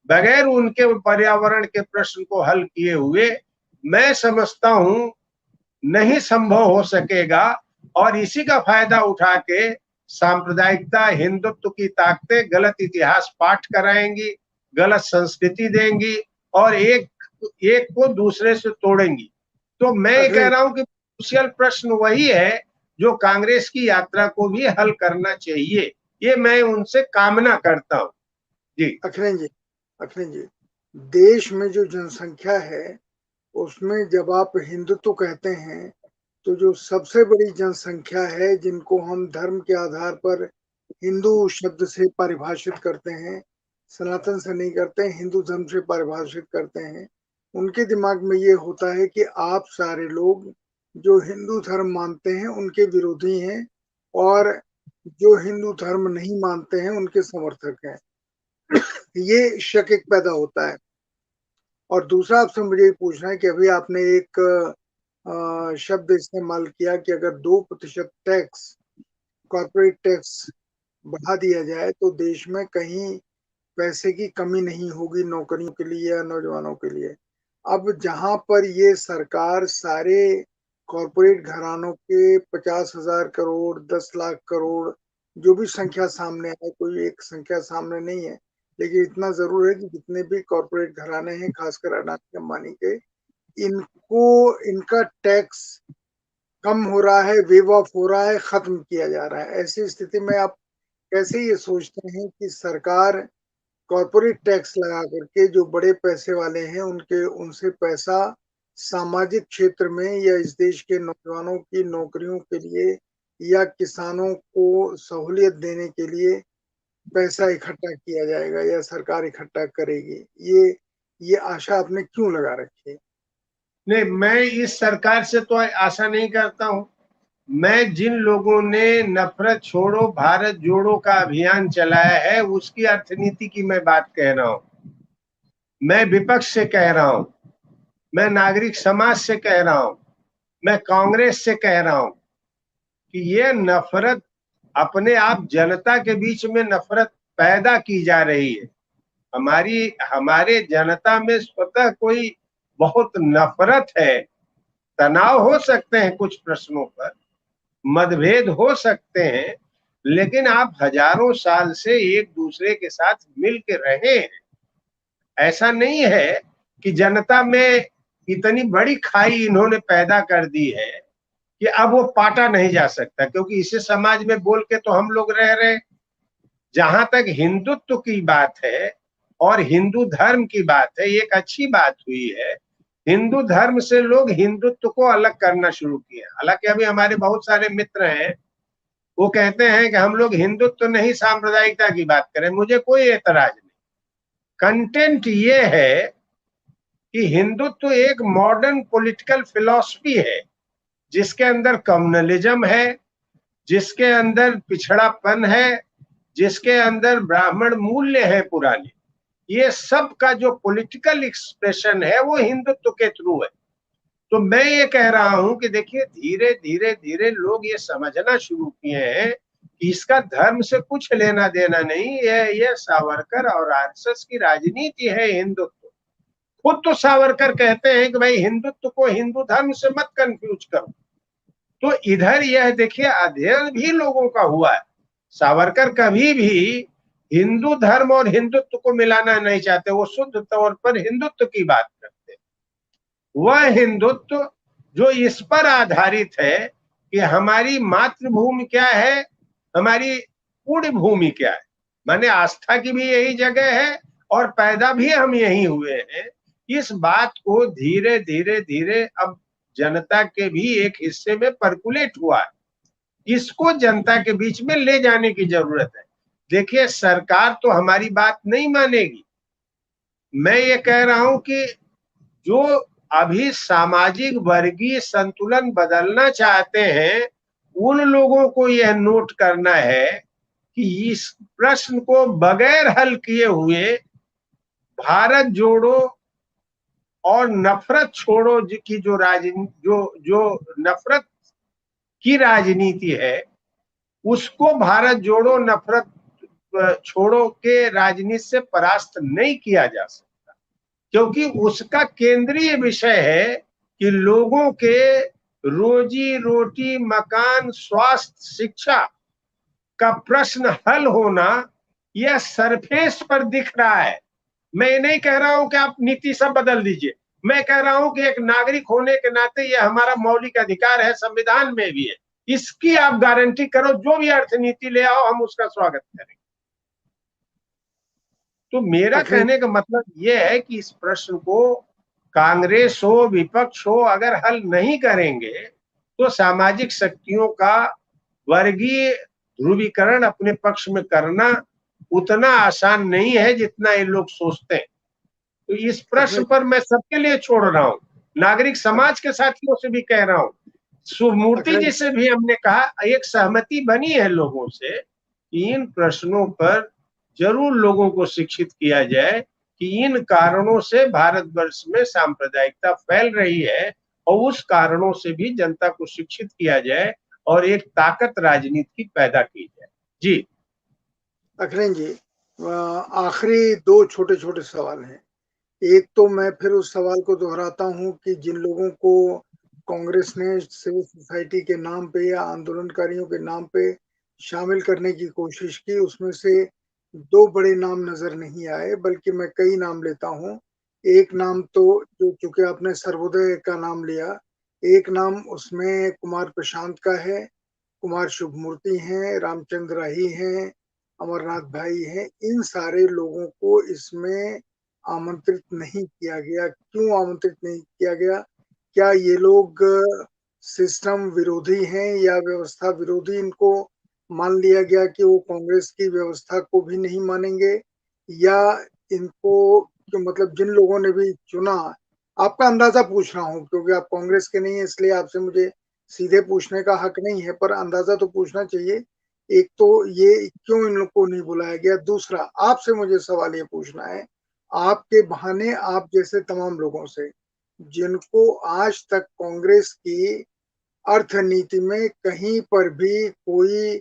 बगैर उनके पर्यावरण के प्रश्न को हल किए हुए, मैं समझता हूं नहीं संभव हो सकेगा। और इसी का फायदा उठा के सांप्रदायिकता, हिंदुत्व की ताकतें गलत इतिहास पाठ कराएंगी, गलत संस्कृति देंगी और एक एक को दूसरे से तोड़ेंगी। तो मैं ये कह अखिलेश रहा हूं कि क्रूशियल प्रश्न वही है जो कांग्रेस की यात्रा को भी हल करना चाहिए। ये मैं उनसे कामना करता हूं। जी अखिलेश जी, अखिलेश जी, देश में जो जनसंख्या है उसमें जब आप हिंदुत्व कहते हैं तो जो सबसे बड़ी जनसंख्या है जिनको हम धर्म के आधार पर हिंदू शब्द से परिभाषित करते हैं, सनातन से नहीं करते, हिंदू धर्म से परिभाषित करते हैं, उनके दिमाग में ये होता है कि आप सारे लोग जो हिंदू धर्म मानते हैं उनके विरोधी हैं और जो हिंदू धर्म नहीं मानते हैं उनके समर्थक हैं। ये शक एक पैदा होता है। और दूसरा आपसे मुझे ये पूछना है कि अभी आपने एक शब्द इस्तेमाल किया कि अगर 2% टैक्स, कॉर्पोरेट टैक्स बढ़ा दिया जाए तो देश में कहीं पैसे की कमी नहीं होगी नौकरियों के लिए या नौजवानों के लिए। अब जहां पर ये सरकार सारे कॉर्पोरेट घरानों के 50,000 करोड़, 10 लाख करोड़, जो भी संख्या सामने आए, कोई एक संख्या सामने नहीं है, लेकिन इतना जरूर है कि जितने भी कॉर्पोरेट घराने हैं, खासकर अडानी अंबानी के, इनको इनका टैक्स कम हो रहा है, वेव ऑफ हो रहा है, खत्म किया जा रहा है। ऐसी स्थिति में आप कैसे ये सोचते हैं कि सरकार कॉर्पोरेट टैक्स लगा करके जो बड़े पैसे वाले हैं उनके उनसे पैसा सामाजिक क्षेत्र में या इस देश के नौजवानों की नौकरियों के लिए या किसानों को सहूलियत देने के लिए पैसा इकट्ठा किया जाएगा या सरकार इकट्ठा करेगी, ये आशा आपने क्यों लगा रखी है? नहीं, मैं इस सरकार से तो आशा नहीं करता हूं। मैं जिन लोगों ने नफरत छोड़ो भारत जोड़ो का अभियान चलाया है उसकी अर्थनीति की मैं बात कह रहा हूं। मैं विपक्ष से कह रहा हूं, मैं नागरिक समाज से कह रहा हूं, मैं कांग्रेस से कह रहा हूं कि ये नफरत अपने आप जनता के बीच में नफरत पैदा की जा रही है। हमारे जनता में स्वतः कोई बहुत नफरत है। तनाव हो सकते हैं कुछ प्रश्नों पर, मतभेद हो सकते हैं, लेकिन आप हजारों साल से एक दूसरे के साथ मिल के रहे हैं। ऐसा नहीं है कि जनता में इतनी बड़ी खाई इन्होंने पैदा कर दी है कि अब वो पाटा नहीं जा सकता, क्योंकि इसे समाज में बोल के तो हम लोग रह रहे। जहां तक हिंदुत्व की बात है और हिंदू धर्म की बात है, एक अच्छी बात हुई है। हिंदू धर्म से लोग हिंदुत्व को अलग करना शुरू किए। हालांकि अभी हमारे बहुत सारे मित्र हैं, वो कहते हैं कि हम लोग हिंदुत्व नहीं सांप्रदायिकता की बात करें। मुझे कोई एतराज नहीं। कंटेंट ये है कि हिंदुत्व एक मॉडर्न पॉलिटिकल फिलॉसफी है जिसके अंदर कम्युनलिज्म है, जिसके अंदर पिछड़ापन है, जिसके अंदर ब्राह्मण मूल्य है पुराने। ये सब का जो पॉलिटिकल एक्सप्रेशन है वो हिंदुत्व के थ्रू है। तो मैं ये कह रहा हूं कि देखिए, धीरे धीरे धीरे लोग ये समझना शुरू किए हैं कि इसका धर्म से कुछ लेना देना नहीं है। ये सावरकर और आरएसएस की राजनीति है हिंदुत्व। खुद तो सावरकर कहते हैं कि भाई हिंदुत्व को हिंदू धर्म से मत कंफ्यूज करो। तो इधर यह देखिए, अध्ययन भी लोगों का हुआ है। सावरकर कभी भी हिंदू धर्म और हिंदुत्व को मिलाना नहीं चाहते। वो शुद्ध तौर पर हिंदुत्व की बात करते। वह हिंदुत्व जो इस पर आधारित है कि हमारी मातृभूमि क्या है, हमारी पुण्य भूमि क्या है, माने आस्था की भी यही जगह है और पैदा भी हम यही हुए हैं। इस बात को धीरे धीरे धीरे अब जनता के भी एक हिस्से में परकुलेट हुआ है। इसको जनता के बीच में ले जाने की जरूरत है। देखिए, सरकार तो हमारी बात नहीं मानेगी। मैं ये कह रहा हूं कि जो अभी सामाजिक वर्गीय संतुलन बदलना चाहते हैं उन लोगों को यह नोट करना है कि इस प्रश्न को बगैर हल किए हुए भारत जोड़ो और नफरत छोड़ो की जो राजनीति, जो नफरत की राजनीति है, उसको भारत जोड़ो नफरत छोड़ो के राजनीति से परास्त नहीं किया जा सकता। क्योंकि उसका केंद्रीय विषय है कि लोगों के रोजी रोटी, मकान, स्वास्थ्य, शिक्षा का प्रश्न हल होना यह सरफेस पर दिख रहा है। मैं ये नहीं कह रहा हूं कि आप नीति सब बदल दीजिए, मैं कह रहा हूं कि एक नागरिक होने के नाते यह हमारा मौलिक अधिकार है, संविधान में भी है, इसकी आप गारंटी करो, जो भी अर्थनीति ले आओ हम उसका स्वागत करेंगे। तो मेरा कहने का मतलब यह है कि इस प्रश्न को कांग्रेस हो विपक्ष हो अगर हल नहीं करेंगे तो सामाजिक शक्तियों का वर्गीय ध्रुवीकरण अपने पक्ष में करना उतना आसान नहीं है जितना ये लोग सोचते हैं। तो इस प्रश्न पर मैं सबके लिए छोड़ रहा हूं, नागरिक समाज के साथियों से भी कह रहा हूं, शिवमूर्ति जी से भी हमने कहा, एक सहमति बनी है लोगों से कि इन प्रश्नों पर जरूर लोगों को शिक्षित किया जाए कि इन कारणों से भारतवर्ष में सांप्रदायिकता फैल रही है और उस कारणों से भी जनता को शिक्षित किया जाए और एक ताकत राजनीति की पैदा की जाए। जी अखिलेश जी, आखिरी दो छोटे छोटे सवाल हैं। एक तो मैं फिर उस सवाल को दोहराता हूं कि जिन लोगों को कांग्रेस ने सिविल सोसाइटी के नाम पे या आंदोलनकारियों के नाम पे शामिल करने की कोशिश की, उसमें से दो बड़े नाम नजर नहीं आए, बल्कि मैं कई नाम लेता हूं। एक नाम तो जो चूंकि आपने सर्वोदय का नाम लिया, एक नाम उसमें कुमार प्रशांत का है, कुमार शुभमूर्ति हैं, रामचंद्र राही हैं, अमरनाथ भाई हैं। इन सारे लोगों को इसमें आमंत्रित नहीं किया गया। क्यों आमंत्रित नहीं किया गया? क्या ये लोग सिस्टम विरोधी हैं या व्यवस्था विरोधी? इनको मान लिया गया कि वो कांग्रेस की व्यवस्था को भी नहीं मानेंगे, या इनको मतलब जिन लोगों ने भी चुना, आपका अंदाजा पूछ रहा हूं क्योंकि आप कांग्रेस के नहीं है इसलिए आपसे मुझे सीधे पूछने का हक नहीं है, पर अंदाजा तो पूछना चाहिए। एक तो ये क्यों इन लोग को नहीं बुलाया गया, दूसरा आपसे मुझे सवाल ये पूछना है, आपके बहाने आप जैसे तमाम लोगों से जिनको आज तक कांग्रेस की अर्थनीति में कहीं पर भी कोई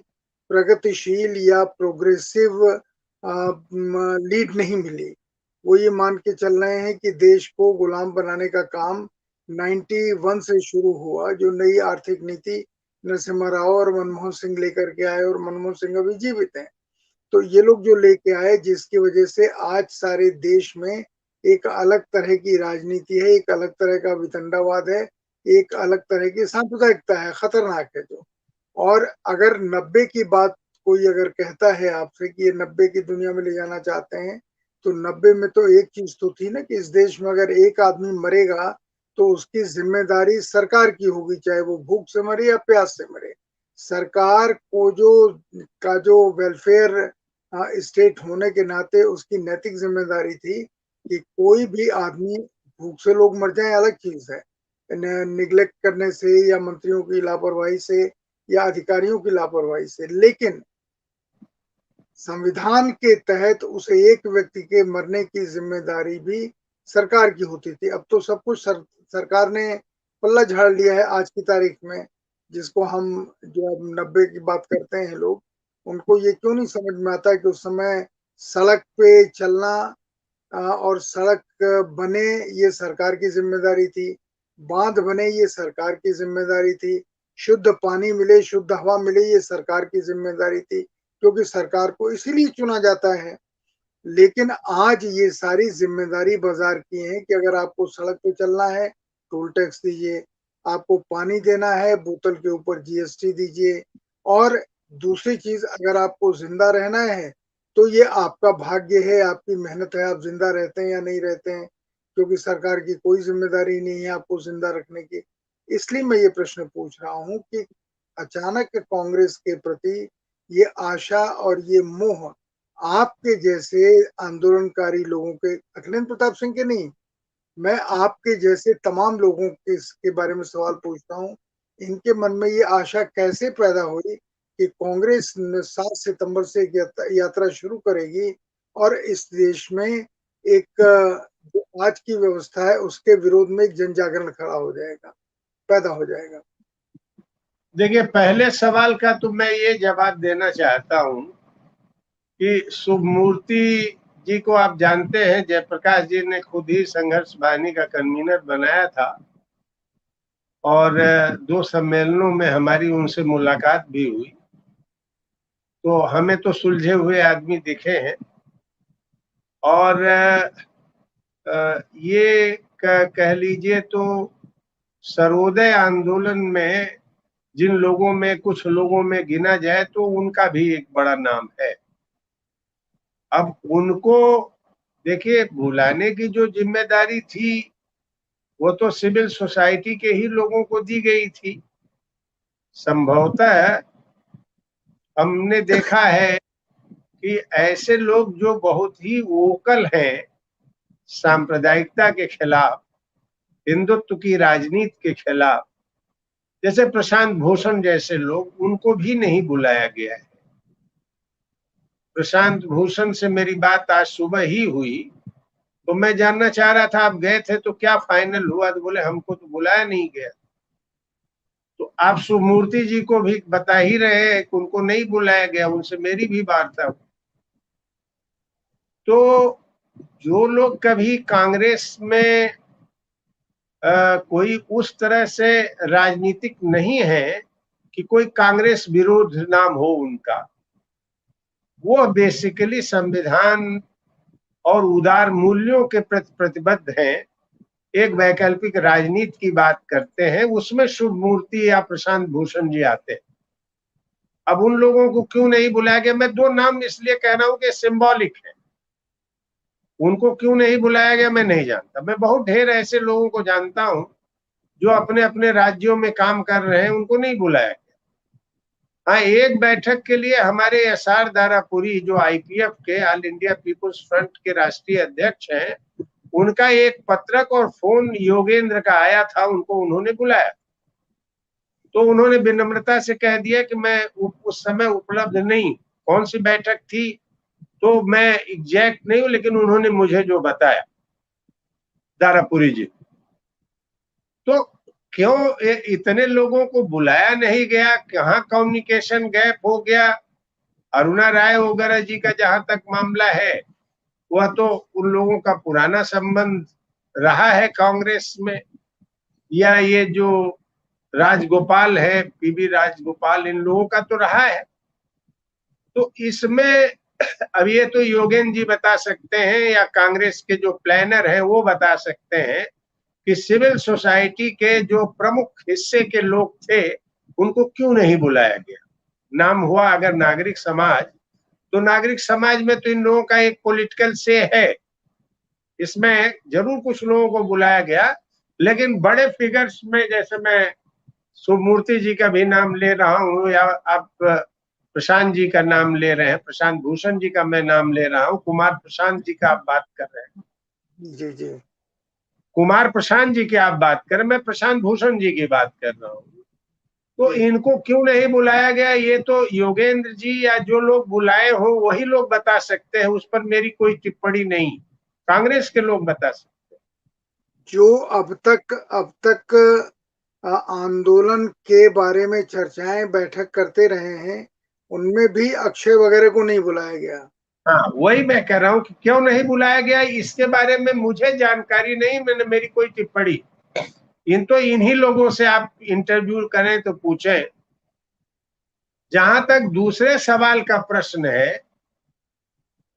प्रगतिशील या प्रोग्रेसिव लीड नहीं मिली, वो ये मान के चल रहे हैं कि देश को गुलाम बनाने का काम 91 से शुरू हुआ, जो नई आर्थिक नीति नरसिम्हा राव और मनमोहन सिंह लेकर के आए, और मनमोहन सिंह अभी जीवित हैं। तो ये लोग जो लेके आए, जिसकी वजह से आज सारे देश में एक अलग तरह की राजनीति है, एक अलग तरह का वितंडावाद है, एक अलग तरह की सांप्रदायिकता है, खतरनाक है जो। और अगर 90 की बात कोई अगर कहता है आपसे कि ये 90 की दुनिया में ले जाना चाहते हैं, तो 90 में तो एक चीज तो थी ना कि इस देश में अगर एक आदमी मरेगा तो उसकी जिम्मेदारी सरकार की होगी, चाहे वो भूख से मरे या प्यास से मरे। सरकार को जो वेलफेयर स्टेट होने के नाते उसकी नैतिक जिम्मेदारी थी कि कोई भी आदमी, भूख से लोग मर जाए अलग चीज है, निग्लेक्ट करने से या मंत्रियों की लापरवाही से या अधिकारियों की लापरवाही से, लेकिन संविधान के तहत उस एक व्यक्ति के मरने की जिम्मेदारी भी सरकार की होती थी। अब तो सब कुछ सरकार ने पल्ला झाड़ लिया है आज की तारीख में, जिसको हम जो अब 90 की बात करते हैं लोग, उनको ये क्यों नहीं समझ में आता कि उस समय सड़क पे चलना और सड़क बने ये सरकार की जिम्मेदारी थी, बांध बने ये सरकार की जिम्मेदारी थी, शुद्ध पानी मिले, शुद्ध हवा मिले, ये सरकार की जिम्मेदारी थी, क्योंकि सरकार को इसीलिए चुना जाता है। लेकिन आज ये सारी जिम्मेदारी बाजार की है कि अगर आपको सड़क पे चलना है टोल टैक्स दीजिए, आपको पानी देना है बोतल के ऊपर जीएसटी दीजिए, और दूसरी चीज अगर आपको जिंदा रहना है तो ये आपका भाग्य है, आपकी मेहनत है, आप जिंदा रहते हैं या नहीं रहते हैं, क्योंकि सरकार की कोई जिम्मेदारी नहीं है आपको जिंदा रखने की। इसलिए मैं ये प्रश्न पूछ रहा हूँ कि अचानक कांग्रेस के प्रति ये आशा और ये मोह आपके जैसे आंदोलनकारी लोगों के, अखिलेश प्रताप सिंह के नहीं, मैं आपके जैसे तमाम लोगों के इसके बारे में सवाल पूछता हूँ, इनके मन में ये आशा कैसे पैदा हुई कि कांग्रेस 7 सितंबर से यात्रा शुरू करेगी और इस देश में एक जो आज की व्यवस्था है उसके विरोध में एक जन जागरण खड़ा हो जाएगा, पैदा हो जाएगा। देखिए, पहले सवाल का तो मैं ये जवाब देना चाहता हूं कि शुभमूर्ति जी को आप जानते हैं, जयप्रकाश जी ने खुद ही संघर्ष वाहिनी का कन्वीनर बनाया था और 2 सम्मेलनों में हमारी उनसे मुलाकात भी हुई। तो हमें तो सुलझे हुए आदमी दिखे हैं। और ये कह लीजिए तो सर्वोदय आंदोलन में जिन लोगों में, कुछ लोगों में गिना जाए तो उनका भी एक बड़ा नाम है। अब उनको देखिए, बुलाने की जो जिम्मेदारी थी वो तो सिविल सोसाइटी के ही लोगों को दी गई थी। संभवतः हमने देखा है कि ऐसे लोग जो बहुत ही वोकल हैं सांप्रदायिकता के खिलाफ, हिंदुत्व की राजनीति के खिलाफ, जैसे प्रशांत भूषण जैसे लोग, उनको भी नहीं बुलाया गया है। प्रशांत भूषण से मेरी बात आज सुबह ही हुई, तो मैं जानना चाह रहा था आप गए थे तो क्या फाइनल हुआ, तो बोले हमको तो बुलाया नहीं गया। तो आप सुमूर्ति जी को भी बता ही रहे हैं कि उनको नहीं बुलाया गया, उनसे मेरी भी वार्ता हुई। तो जो लोग कभी कांग्रेस में कोई उस तरह से राजनीतिक नहीं है कि कोई कांग्रेस विरोध नाम हो उनका, वो बेसिकली संविधान और उदार मूल्यों के प्रति प्रतिबद्ध हैं, एक वैकल्पिक राजनीति की बात करते हैं, उसमें शुभ मूर्ति या प्रशांत भूषण जी आते हैं। अब उन लोगों को क्यों नहीं बुलाया गया, मैं दो नाम इसलिए कह रहा हूं कि सिंबॉलिक है। उनको क्यों नहीं बुलाया गया मैं नहीं जानता। मैं बहुत ढेर ऐसे लोगों को जानता हूं जो अपने अपने राज्यों में काम कर रहे हैं, उनको नहीं बुलाया गया। हाँ, एक बैठक के लिए हमारे एसआर दारापुरी, जो आईपीएफ के, ऑल इंडिया पीपुल्स फ्रंट के राष्ट्रीय अध्यक्ष हैं, उनका एक पत्रक और फोन योगेंद्र का आया था, उनको उन्होंने बुलाया। तो उन्होंने विनम्रता से कह दिया कि मैं उस समय उपलब्ध नहीं। कौन सी बैठक थी तो मैं एग्जैक्ट नहीं हूं, लेकिन उन्होंने मुझे जो बताया दारापुरी जी। तो क्यों इतने लोगों को बुलाया नहीं गया, कहाँ कम्युनिकेशन गैप हो गया? अरुणा राय वगैरह जी का जहां तक मामला है, वह तो उन लोगों का पुराना संबंध रहा है कांग्रेस में, या ये जो राजगोपाल है, पीबी राजगोपाल, इन लोगों का तो रहा है। तो इसमें अब ये तो योगेंद्र जी बता सकते हैं या कांग्रेस के जो प्लानर हैं वो बता सकते हैं कि सिविल सोसाइटी के जो प्रमुख हिस्से के लोग थे उनको क्यों नहीं बुलाया गया। नाम हुआ अगर नागरिक समाज, तो नागरिक समाज में तो इन लोगों का एक पॉलिटिकल से है, इसमें जरूर कुछ लोगों को बुलाया गया। लेकिन बड़े फिगर्स में, जैसे मैं सुमूर्ति जी का भी नाम ले रहा हूं, या आप प्रशांत जी का नाम ले रहे हैं, प्रशांत भूषण जी का मैं नाम ले रहा हूं, कुमार प्रशांत जी का आप बात कर रहे हैं, जी जी, कुमार प्रशांत जी की आप बात करें, मैं प्रशांत भूषण जी की बात कर रहा हूं। तो इनको क्यों नहीं बुलाया गया, ये तो योगेंद्र जी या जो लोग बुलाए हो वही लोग बता सकते हैं, उस पर मेरी कोई टिप्पणी नहीं, कांग्रेस के लोग बता सकते हैं। जो अब तक आंदोलन के बारे में चर्चाएं बैठक करते रहे हैं, उनमें भी अक्षय वगैरह को नहीं बुलाया गया। हाँ, वही मैं कह रहा हूँ कि क्यों नहीं बुलाया गया, इसके बारे में मुझे जानकारी नहीं, मैंने मेरी कोई टिप्पणी। इन्हीं लोगों से आप इंटरव्यू करें तो पूछें। जहां तक दूसरे सवाल का प्रश्न है,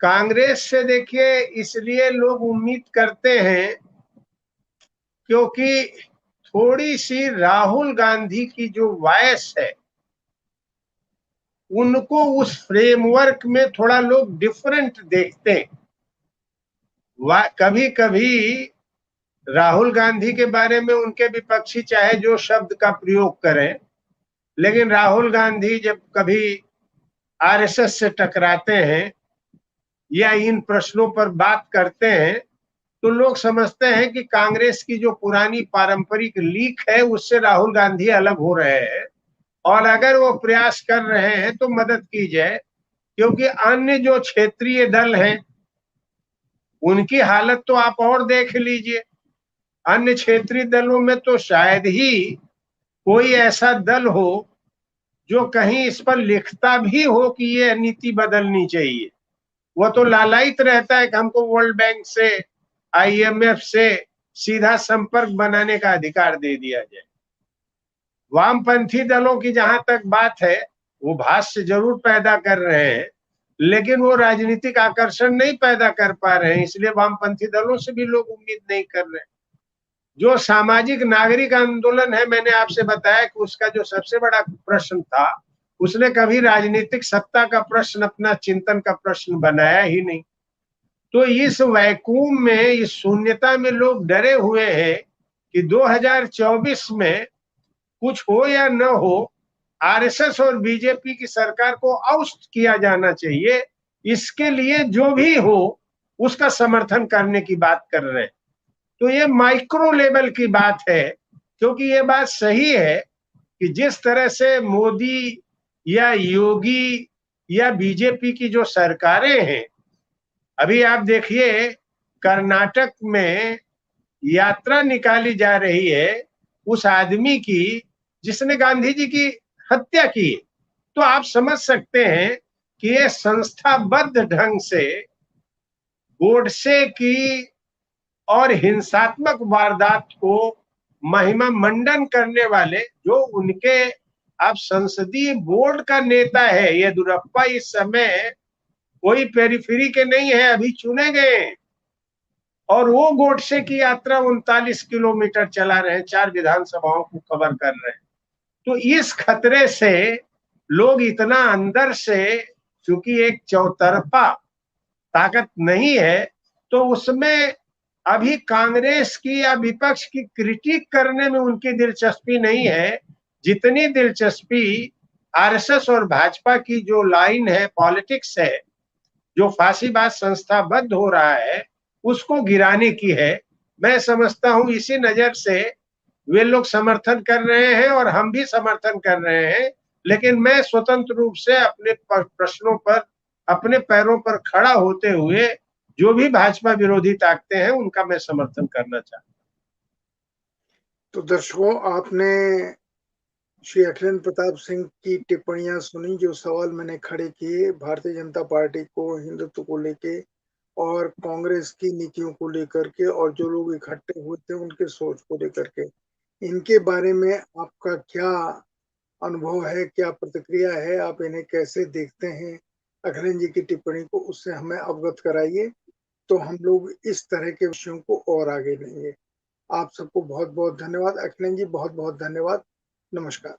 कांग्रेस से देखिए इसलिए लोग उम्मीद करते हैं क्योंकि थोड़ी सी राहुल गांधी की जो वॉइस है, उनको उस फ्रेमवर्क में थोड़ा लोग डिफरेंट देखते हैं। कभी कभी राहुल गांधी के बारे में उनके विपक्षी चाहे जो शब्द का प्रयोग करें, लेकिन राहुल गांधी जब कभी आरएसएस से टकराते हैं या इन प्रश्नों पर बात करते हैं, तो लोग समझते हैं कि कांग्रेस की जो पुरानी पारंपरिक लीक है उससे राहुल गांधी अलग हो रहे हैं, और अगर वो प्रयास कर रहे हैं तो मदद की जाए। क्योंकि अन्य जो क्षेत्रीय दल हैं उनकी हालत तो आप और देख लीजिए। अन्य क्षेत्रीय दलों में तो शायद ही कोई ऐसा दल हो जो कहीं इस पर लिखता भी हो कि ये नीति बदलनी चाहिए। वो तो लालायित रहता है कि हमको वर्ल्ड बैंक से, आईएमएफ से सीधा संपर्क बनाने का अधिकार दे दिया जाए। वामपंथी दलों की जहां तक बात है, वो भाष्य जरूर पैदा कर रहे हैं, लेकिन वो राजनीतिक आकर्षण नहीं पैदा कर पा रहे हैं, इसलिए वामपंथी दलों से भी लोग उम्मीद नहीं कर रहे हैं। जो सामाजिक नागरिक आंदोलन है, मैंने आपसे बताया कि उसका जो सबसे बड़ा प्रश्न था, उसने कभी राजनीतिक सत्ता का प्रश्न, अपना चिंतन का प्रश्न बनाया ही नहीं। तो इस वैक्यूम में, इस शून्यता में लोग डरे हुए हैं कि 2024 में कुछ हो या न हो, आरएसएस और बीजेपी की सरकार को आउट किया जाना चाहिए। इसके लिए जो भी हो उसका समर्थन करने की बात कर रहे हैं। तो ये माइक्रो लेवल की बात है, क्योंकि ये बात सही है कि जिस तरह से मोदी या योगी या बीजेपी की जो सरकारें हैं, अभी आप देखिए कर्नाटक में यात्रा निकाली जा रही है उस आदमी की जिसने गांधी जी की हत्या की। तो आप समझ सकते हैं कि ये संस्थाबद्ध ढंग से गोडसे की और हिंसात्मक वारदात को महिमा मंडन करने वाले, जो उनके आप संसदीय बोर्ड का नेता है येदियुरप्पा, इस समय कोई पेरिफेरी के नहीं है, अभी चुने गए, और वो गोडसे की यात्रा 39 किलोमीटर चला रहे हैं, 4 विधानसभाओं को कवर कर रहे हैं। तो इस खतरे से लोग इतना अंदर से, क्योंकि एक चौतरफा ताकत नहीं है, तो उसमें अभी कांग्रेस की या विपक्ष की क्रिटिक करने में उनकी दिलचस्पी नहीं है, जितनी दिलचस्पी आरएसएस और भाजपा की जो लाइन है, पॉलिटिक्स है, जो फांसीबाज संस्थाबद्ध हो रहा है, उसको गिराने की है। मैं समझता हूं इसी नजर से वे लोग समर्थन कर रहे हैं और हम भी समर्थन कर रहे हैं, लेकिन मैं स्वतंत्र रूप से अपने प्रश्नों पर, अपने पैरों पर खड़ा होते हुए जो भी भाजपा विरोधी ताकतें हैं उनका मैं समर्थन करना चाहता हूं। तो दर्शकों, आपने श्री अखिलेंद्र प्रताप सिंह की टिप्पणियां सुनी, जो सवाल मैंने खड़े किए भारतीय जनता पार्टी को, हिंदुत्व को लेके और कांग्रेस की नीतियों को लेकर के, और जो लोग इकट्ठे हुए थे उनके सोच को लेकर के। इनके बारे में आपका क्या अनुभव है, क्या प्रतिक्रिया है, आप इन्हें कैसे देखते हैं, अखिलेंद्र जी की टिप्पणी को, उससे हमें अवगत कराइए, तो हम लोग इस तरह के विषयों को और आगे लेंगे। आप सबको बहुत बहुत धन्यवाद। अखिलेंद्र जी, बहुत बहुत धन्यवाद। नमस्कार।